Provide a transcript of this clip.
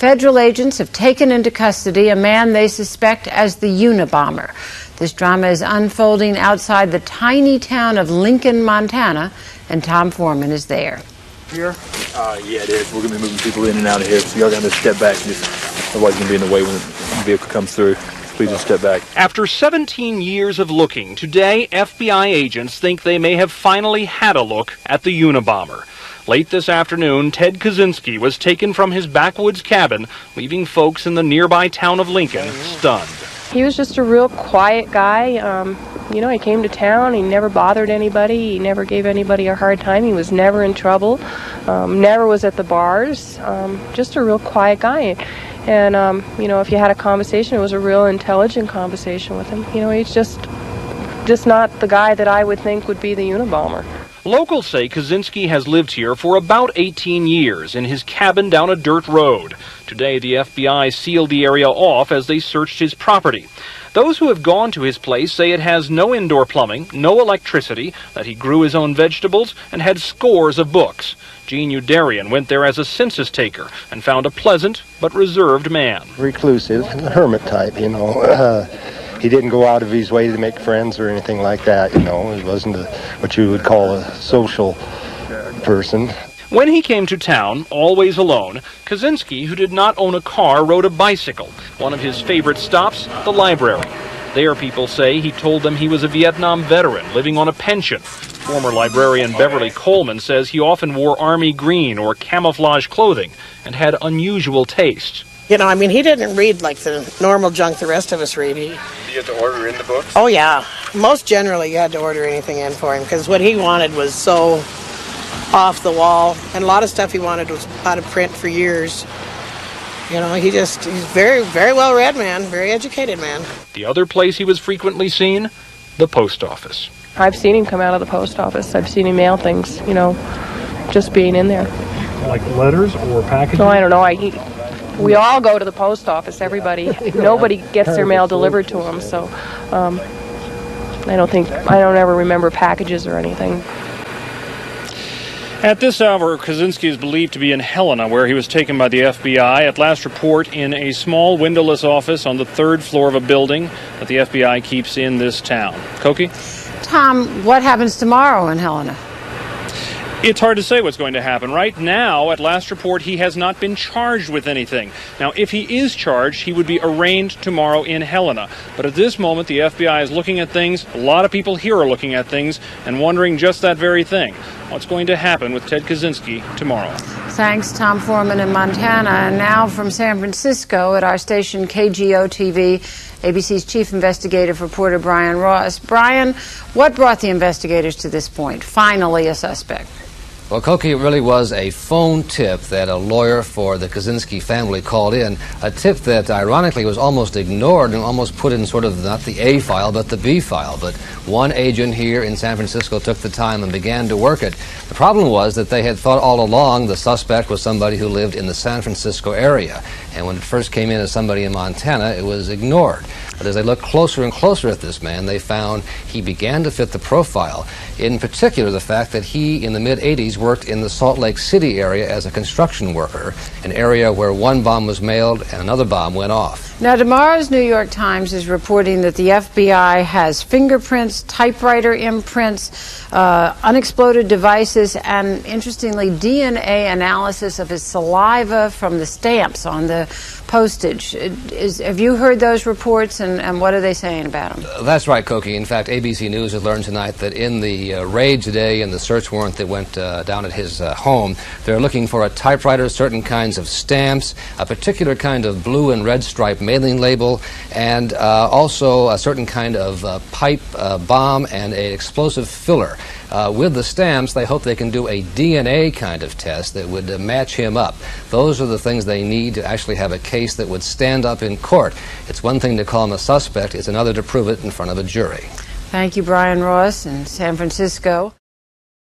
Federal agents have taken into custody a man they suspect as the Unabomber. This drama is unfolding outside the tiny town of Lincoln, Montana, and Tom Foreman is there. Here? Yeah, it is. We're going to be moving people in and out of here, so y'all going to step back. Otherwise, you're going to be in the way when the vehicle comes through. Please just step back. After 17 years of looking, today FBI agents think they may have finally had a look at the Unabomber. Late this afternoon, Ted Kaczynski was taken from his backwoods cabin, leaving folks in the nearby town of Lincoln stunned. He was just a real quiet guy. He came to town. He never bothered anybody. He never gave anybody a hard time. He was never in trouble. Never was at the bars. Just a real quiet guy. And, if you had a conversation, it was a real intelligent conversation with him. He's just not the guy that I would think would be the Unabomber. Locals say Kaczynski has lived here for about 18 years in his cabin down a dirt road. Today, the FBI sealed the area off as they searched his property. Those who have gone to his place say it has no indoor plumbing, no electricity, that he grew his own vegetables, and had scores of books. Gene Udarian went there as a census taker and found a pleasant but reserved man. Reclusive, hermit type, He didn't go out of his way to make friends or anything like that, He wasn't what you would call a social person. When he came to town, always alone, Kaczynski, who did not own a car, rode a bicycle. One of his favorite stops, the library. There, people say he told them he was a Vietnam veteran living on a pension. Former librarian Beverly Coleman says he often wore army green or camouflage clothing and had unusual taste. He didn't read like the normal junk the rest of us read. Do you have to order in the books? Oh, yeah. Most generally, you had to order anything in for him because what he wanted was so off the wall, and a lot of stuff he wanted was out of print for years. He's very, very well read man, very educated man. The other place he was frequently seen, the post office. I've seen him come out of the post office. I've seen him mail things, just being in there. Like letters or packages? No, I don't know. We all go to the post office, everybody. Nobody gets their mail delivered to them, so I don't ever remember packages or anything. At this hour, Kaczynski is believed to be in Helena, where he was taken by the FBI. At last report, in a small windowless office on the third floor of a building that the FBI keeps in this town. Koki? Tom, what happens tomorrow in Helena? It's hard to say what's going to happen. Right now, at last report, he has not been charged with anything. Now, if he is charged, he would be arraigned tomorrow in Helena. But at this moment, the FBI is looking at things. A lot of people here are looking at things and wondering just that very thing. What's going to happen with Ted Kaczynski tomorrow? Thanks, Tom Foreman in Montana. And now from San Francisco at our station KGO-TV, ABC's chief investigative reporter Brian Ross. Brian, what brought the investigators to this point? Finally a suspect. Well, Koki, it really was a phone tip that a lawyer for the Kaczynski family called in, a tip that ironically was almost ignored and almost put in sort of not the A file but the B file. But one agent here in San Francisco took the time and began to work it. The problem was that they had thought all along the suspect was somebody who lived in the San Francisco area. And when it first came in as somebody in Montana, it was ignored. But as they looked closer and closer at this man, they found he began to fit the profile. In particular, the fact that he, in the mid-'80s, worked in the Salt Lake City area as a construction worker, an area where one bomb was mailed and another bomb went off. Now, tomorrow's New York Times is reporting that the FBI has fingerprints, typewriter imprints, unexploded devices, and, interestingly, DNA analysis of his saliva from the stamps on the postage. Have you heard those reports, and what are they saying about them? That's right, Koki. In fact, ABC News has learned tonight that in the raid today and the search warrant that went down at his home, they're looking for a typewriter, certain kinds of stamps, a particular kind of blue and red stripe mailing label, and also a certain kind of pipe bomb and an explosive filler. With the stamps, they hope they can do a DNA kind of test that would match him up. Those are the things they need to actually have a case that would stand up in court. It's one thing to call him a suspect, it's another to prove it in front of a jury. Thank you, Brian Ross in San Francisco.